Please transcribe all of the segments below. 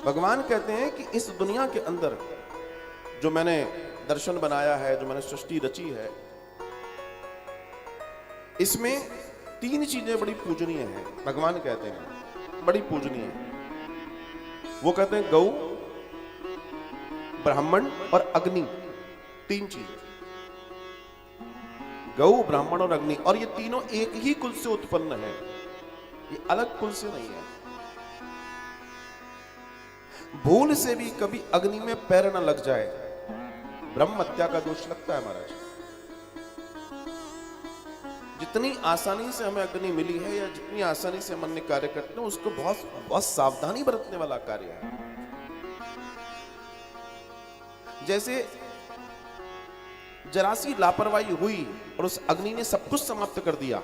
भगवान कहते हैं कि इस दुनिया के अंदर जो मैंने दर्शन बनाया है, जो मैंने सृष्टि रची है, इसमें तीन चीजें बड़ी पूजनीय हैं। भगवान कहते हैं बड़ी पूजनीय है। वो कहते हैं गौ, ब्राह्मण और अग्नि, तीन चीजें। गौ, ब्राह्मण और अग्नि, और ये तीनों एक ही कुल से उत्पन्न है, ये अलग कुल से नहीं है। भूल से भी कभी अग्नि में पैर न लग जाए, ब्रह्म हत्या का दोष लगता है महाराज। जितनी आसानी से हमें अग्नि मिली है या जितनी आसानी से हम अन्य कार्य करते हैं, उसको बहुत सावधानी बरतने वाला कार्य है। जैसे जरा सी लापरवाही हुई और उस अग्नि ने सब कुछ समाप्त कर दिया,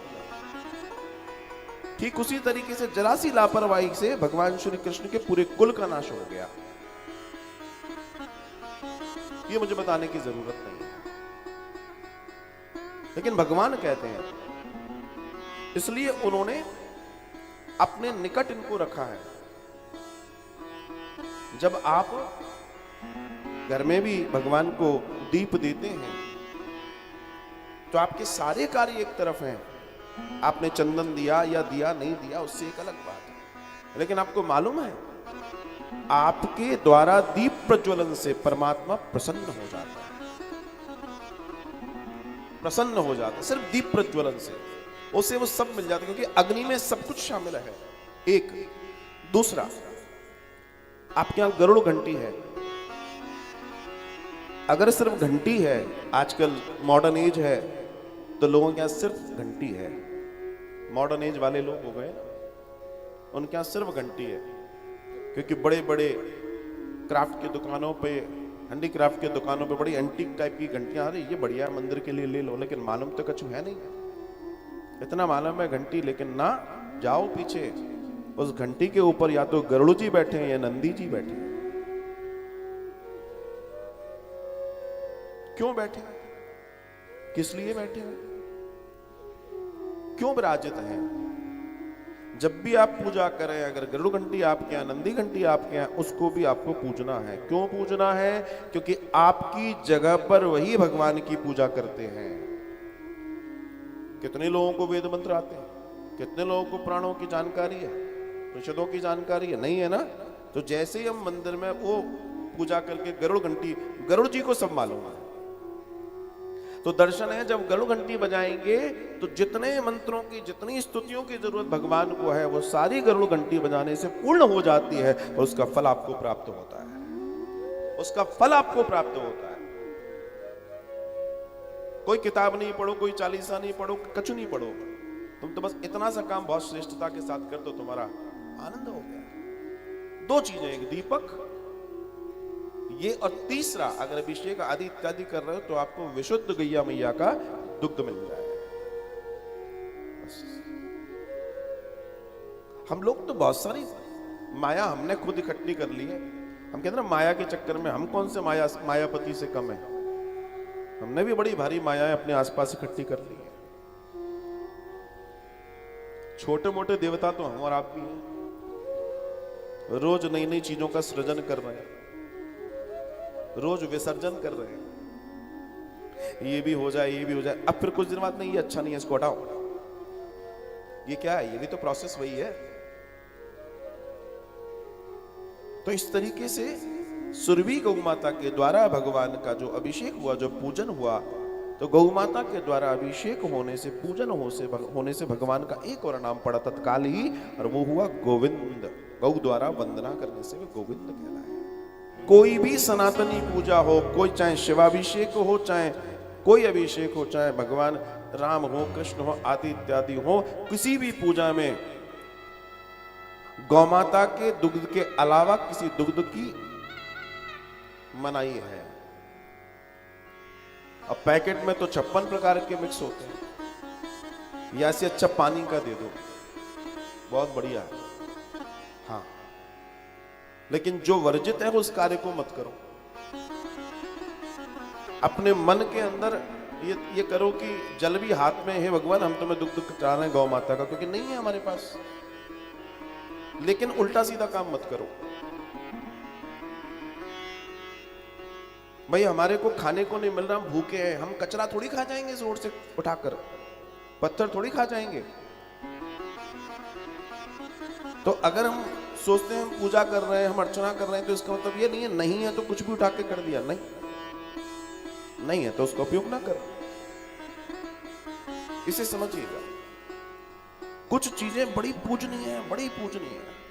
ठीक उसी तरीके से जरा सी लापरवाही से भगवान श्री कृष्ण के पूरे कुल का नाश हो गया। ये मुझे बताने की जरूरत नहीं है, लेकिन भगवान कहते हैं, इसलिए उन्होंने अपने निकट इनको रखा है। जब आप घर में भी भगवान को दीप देते हैं तो आपके सारे कार्य एक तरफ हैं। आपने चंदन दिया या दिया नहीं दिया, उससे एक अलग बात है। लेकिन आपको मालूम है, आपके द्वारा दीप प्रज्वलन से परमात्मा प्रसन्न हो जाता है, प्रसन्न हो जाता है। सिर्फ दीप प्रज्वलन से उसे वो सब मिल जाता है, क्योंकि अग्नि में सब कुछ शामिल है। एक दूसरा, आपके यहां गरुड़ घंटी है। अगर सिर्फ घंटी है, आजकल मॉडर्न एज है, तो लोगों के यहां सिर्फ घंटी है। मॉडर्न एज वाले लोग हो गए, उनके यहां सिर्फ घंटी है। क्योंकि बड़े बड़े क्राफ्ट की दुकानों पे, हैंडीक्राफ्ट की दुकानों पे बड़ी एंटीक टाइप की घंटियां, अरे ये बढ़िया मंदिर के लिए ले लो, लेकिन मालूम तो कुछ है नहीं। इतना मालूम है घंटी, लेकिन ना जाओ पीछे, उस घंटी के ऊपर या तो गरुड़ जी बैठे हैं या नंदी जी बैठे हैं। क्यों बैठे हैं, किस लिए बैठे हैं, क्यों विराजित हैं? जब भी आप पूजा करें, अगर गरुड़ घंटी आपके यहाँ, नंदी घंटी आपके यहाँ, उसको भी आपको पूजना है। क्यों पूजना है? क्योंकि आपकी जगह पर वही भगवान की पूजा करते हैं। कितने लोगों को वेद मंत्र आते हैं, कितने लोगों को प्राणों की जानकारी है, परिषदों की जानकारी है? नहीं है ना। तो जैसे ही हम मंदिर में वो पूजा करके गरुड़ घंटी, गरुड़ जी को सब मालूम है। तो दर्शन है, जब गरुड़ घंटी बजाएंगे तो जितने मंत्रों की, जितनी स्तुतियों की जरूरत भगवान को है, वो सारी गरुड़ घंटी बजाने से पूर्ण हो जाती है, और उसका फल आपको प्राप्त होता है। उसका फल आपको प्राप्त होता है। कोई किताब नहीं पढ़ो, कोई चालीसा नहीं पढ़ो, कुछ नहीं पढ़ो, तुम तो बस इतना सा काम बहुत श्रेष्ठता के साथ कर दो, तुम्हारा आनंद हो गया। दो चीजें, एक दीपक ये, और तीसरा, अगर अभिषेक आदि इत्यादि कर रहे हो तो आपको विशुद्ध गैया मैया का दुग्ध मिल जाए। हम लोग तो बहुत सारी माया हमने खुद इकट्ठी कर ली है। हम कहते हैं ना, माया के चक्कर में हम कौन से मायापति से कम है। हमने भी बड़ी भारी मायाएं अपने आसपास इकट्ठी कर ली है। छोटे मोटे देवता तो हम और आप भी हैं। रोज नई नई चीजों का सृजन कर रहे हैं, रोज विसर्जन कर रहे हैं। ये भी हो जाए, ये भी हो जाए, अब फिर कुछ दिन बाद नहीं, ये अच्छा नहीं है, इसको हटाओ। ये क्या है? ये भी तो प्रोसेस वही है। तो इस तरीके से सुरभि गौ माता के द्वारा भगवान का जो अभिषेक हुआ, जो पूजन हुआ, तो गौ माता के द्वारा अभिषेक होने से, पूजन होने से भगवान का एक और नाम पड़ा तत्काल ही, और वो हुआ गोविंद। गौ द्वारा वंदना करने से वे गोविंद कहलाए। कोई भी सनातनी पूजा हो, कोई चाहे शिवाभिषेक हो, चाहे कोई अभिषेक हो, चाहे भगवान राम हो, कृष्ण हो, आदि इत्यादि हो, किसी भी पूजा में गौमाता के दुग्ध के अलावा किसी दुग्ध की मनाही है। अब पैकेट में तो 56 प्रकार के मिक्स होते हैं, या से अच्छा पानी का दे दो, बहुत बढ़िया है। हाँ, लेकिन जो वर्जित है उस कार्य को मत करो। अपने मन के अंदर ये करो कि जल भी हाथ में है, भगवान हम तुम्हें दुग्ध चढ़ा रहे हैं गौ माता का, क्योंकि नहीं है हमारे पास। लेकिन उल्टा सीधा काम मत करो। भाई हमारे को खाने को नहीं मिल रहा, हम भूखे हैं, हम कचरा थोड़ी खा जाएंगे इस रोड से उठाकर, पत्थर थोड़ी खा जाएंगे। तो अगर हम सोचते हैं हम पूजा कर रहे हैं, हम अर्चना कर रहे हैं, तो इसका मतलब ये नहीं है नहीं है तो कुछ भी उठा के कर दिया, नहीं है तो उसका उपयोग ना कर। इसे समझिएगा, कुछ चीजें बड़ी पूजनीय है, बड़ी पूजनीय है।